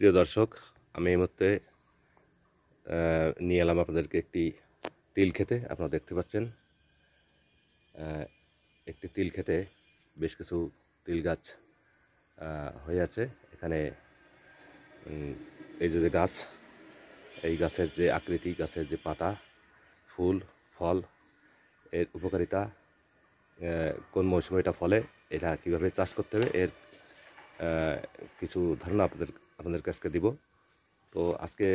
প্রিয় দর্শক, আমি এই মুহূর্তে নিয়ে এলাম আপনাদেরকে একটি তিল খেতে। আপনারা দেখতে পাচ্ছেন একটি তিল খেতে বেশ কিছু তিল গাছ হয়ে আছে। এখানে এই যে গাছ, এই গাছের যে আকৃতি, গাছের যে পাতা, ফুল, ফল, এর উপকারিতা, কোন মৌসুমে এটা ফলে, এটা কীভাবে চাষ করতে হবে, এর কিছু ধারণা আপনাদের কাছকে দিব। তো আজকে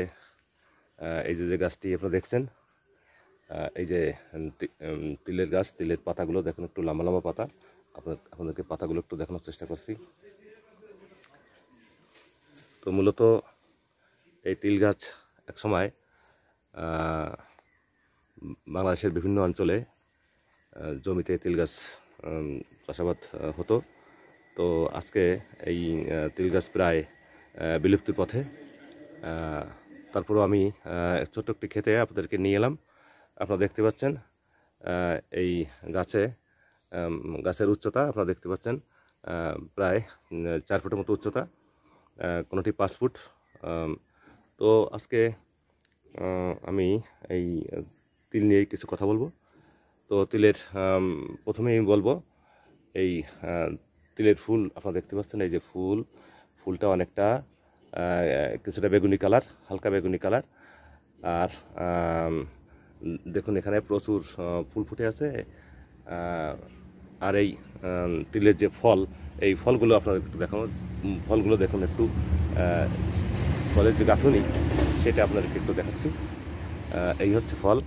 এই যে গাছটি আপনারা দেখছেন, এই যে তিলের গাছ, তিলের পাতাগুলো দেখুন, একটু লম্বা লম্বা পাতা। আপনাদেরকে পাতাগুলো একটু দেখানোর চেষ্টা করছি। তো মূলত এই তিল গাছ একসময় বাংলাদেশের বিভিন্ন অঞ্চলে জমিতে তিল গাছ চাষাবাদ হতো। তো আজকে এই তিল গাছ প্রায় বিলুপ্তির পথে। তারপরেও আমি ছোট্ট একটি খেতে আপনাদেরকে নিয়ে এলাম। আপনারা দেখতে পাচ্ছেন এই গাছের উচ্চতা আপনারা দেখতে পাচ্ছেন প্রায় 4 ফুটের মতো উচ্চতা, কোনোটি 5 ফুট। তো আজকে আমি এই তিল নিয়ে কিছু কথা বলবো। তো তিলের প্রথমেই বলবো, এই তিলের ফুল আপনারা দেখতে পাচ্ছেন, এই যে ফুলটা অনেকটা কিছুটা বেগুনি কালার, হালকা বেগুনি কালার। আর দেখুন এখানে প্রচুর ফুল ফুটে আছে। আর এই তিলের যে ফল, এই ফলগুলো আপনাদের একটু দেখানো। ফলগুলো দেখুন একটু, ফলের যে গাঁথুনি সেটা আপনাদেরকে একটু দেখাচ্ছি। এই হচ্ছে ফল,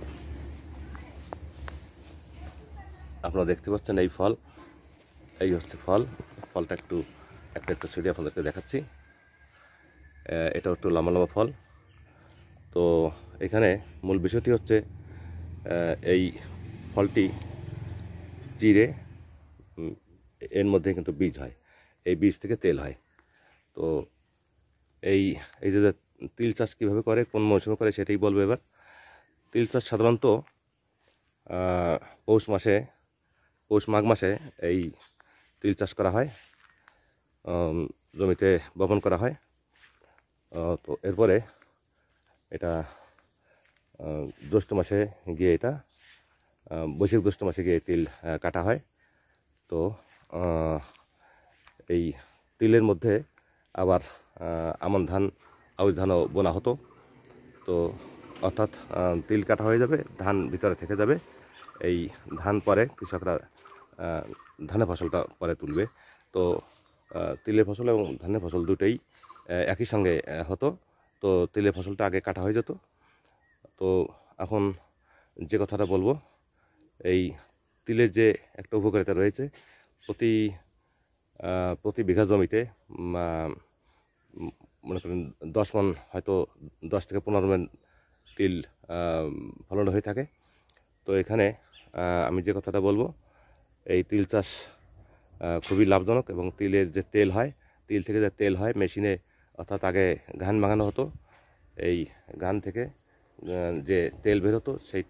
আপনারা দেখতে পাচ্ছেন এই ফল, এই হচ্ছে ফলটা একটু একটা ছড়ি আপনাদেরকে দেখাচ্ছি। এটাও একটু লম্বা লম্বা ফল। তো এখানে মূল বিষয়টি হচ্ছে এই ফলটি চিড়ে এর মধ্যে কিন্তু বীজ হয়, এই বীজ থেকে তেল হয়। তো এই যে তিল চাষ কীভাবে করে, কোন মৌসুমে করে, সেটাই বলবো এবার। তিল চাষ সাধারণত পৌষ মাঘ মাসে এই তিল চাষ করা হয়, জমিতে বপন করা হয়। তো এরপরে এটা জ্যৈষ্ঠ মাসে গিয়ে, এটা বৈশাখ জ্যৈষ্ঠ মাসে গিয়ে তিল কাটা হয়। তো এই তিলের মধ্যে আবার আমন ধান, আউশ ধানও বোনা হতো। তো অর্থাৎ তিল কাটা হয়ে যাবে, ধান ভিতরে থেকে যাবে। এই ধান পরে কৃষকরা ধানের ফসলটা পরে তুলবে। তো তিলের ফসল এবং ধানের ফসল দুটোই একই সঙ্গে হতো। তো তিলের ফসলটা আগে কাটা হয়ে যেত। তো এখন যে কথাটা বলবো, এই তিলের যে একটা উপকারিতা রয়েছে, প্রতি বিঘা জমিতে মনে করেন 10 মণ, হয়তো 10 থেকে 15 মণ তিল ফলন হয়ে থাকে। তো এখানে আমি যে কথাটা বলবো, এই তিল চাষ খুবই লাভজনক। এবং তিলের যে তেল হয়, তিল থেকে যে তেল হয় মেশিনে, অর্থাৎ আগে ঘান ভাঙানো হতো, এই ঘান থেকে যে তেল বের হতো, সেই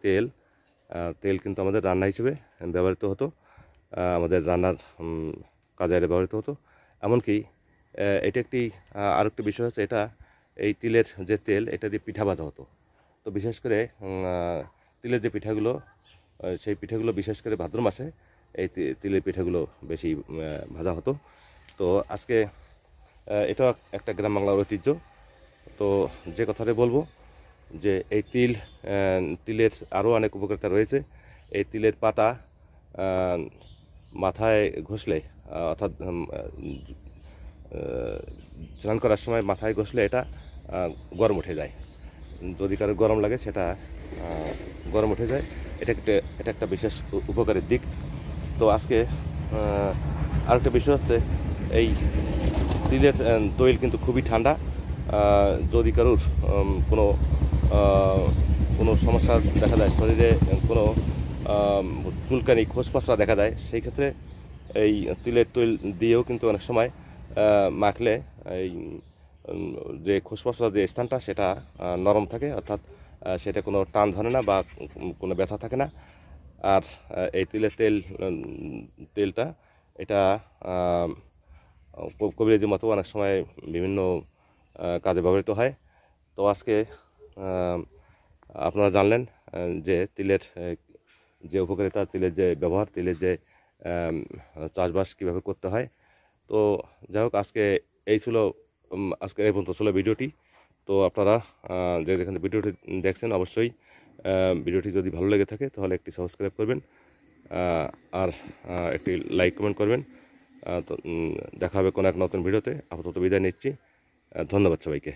তেল কিন্তু আমাদের রান্না হিসেবে ব্যবহৃত হতো, আমাদের রান্নার কাজে ব্যবহৃত হতো। এমনকি এটা আরেকটি বিষয় হচ্ছে, এই তিলের যে তেল, এটা দিয়ে পিঠা ভাজা হতো। তো বিশেষ করে তিলের যে পিঠাগুলো, সেই পিঠাগুলো বিশেষ করে ভাদ্র মাসে এই তিলের পিঠাগুলো বেশি ভাজা হতো। তো আজকে এটা একটা গ্রাম বাংলার ঐতিহ্য। তো যে কথাটা বলবো, যে এই তিলের আরও অনেক উপকারিতা রয়েছে। এই তিলের পাতা মাথায় ঘষলে, অর্থাৎ স্নান করার সময় মাথায় ঘষলে এটা গরম উঠে যায়। যদি কারো গরম লাগে, সেটা গরম উঠে যায়। এটা একটা বিশেষ উপকারী দিক। তো আজকে আরেকটা বিষয় হচ্ছে, এই তিলের তৈল কিন্তু খুবই ঠান্ডা। যদি কারোর কোনো সমস্যা দেখা যায়, শরীরে কোনো চুলকানি, খোসপসরা দেখা দেয়, সেই ক্ষেত্রে এই তিলের তৈল দিয়েও কিন্তু অনেক সময় মাখলে এই যে খোসপসরা যে স্থানটা, সেটা নরম থাকে, অর্থাৎ সেটা কোনো টান ধরে না বা কোনো ব্যথা থাকে না। আর এই তিলের তেলটা এটা কবিরাজি মতো অনেক সময় বিভিন্ন কাজে ব্যবহৃত হয়। তো আজকে আপনারা জানলেন যে তিলের যে উপকারিতা, তিলের যে ব্যবহার, তিলের যে চাষবাস কীভাবে করতে হয়। তো যাই হোক, আজকে এই ছিল আজকে এই পর্যন্ত ছিল ভিডিওটি। তো আপনারা যে যেখানে ভিডিওটি দেখছেন, অবশ্যই ভিডিওটি যদি ভালো লেগে থাকে তাহলে একটি সাবস্ক্রাইব করবেন, আর একটি লাইক কমেন্ট করবেন। তো দেখা হবে কোনো এক নতুন ভিডিওতে। আপাতত বিদায় নিচ্ছি। ধন্যবাদ সবাইকে।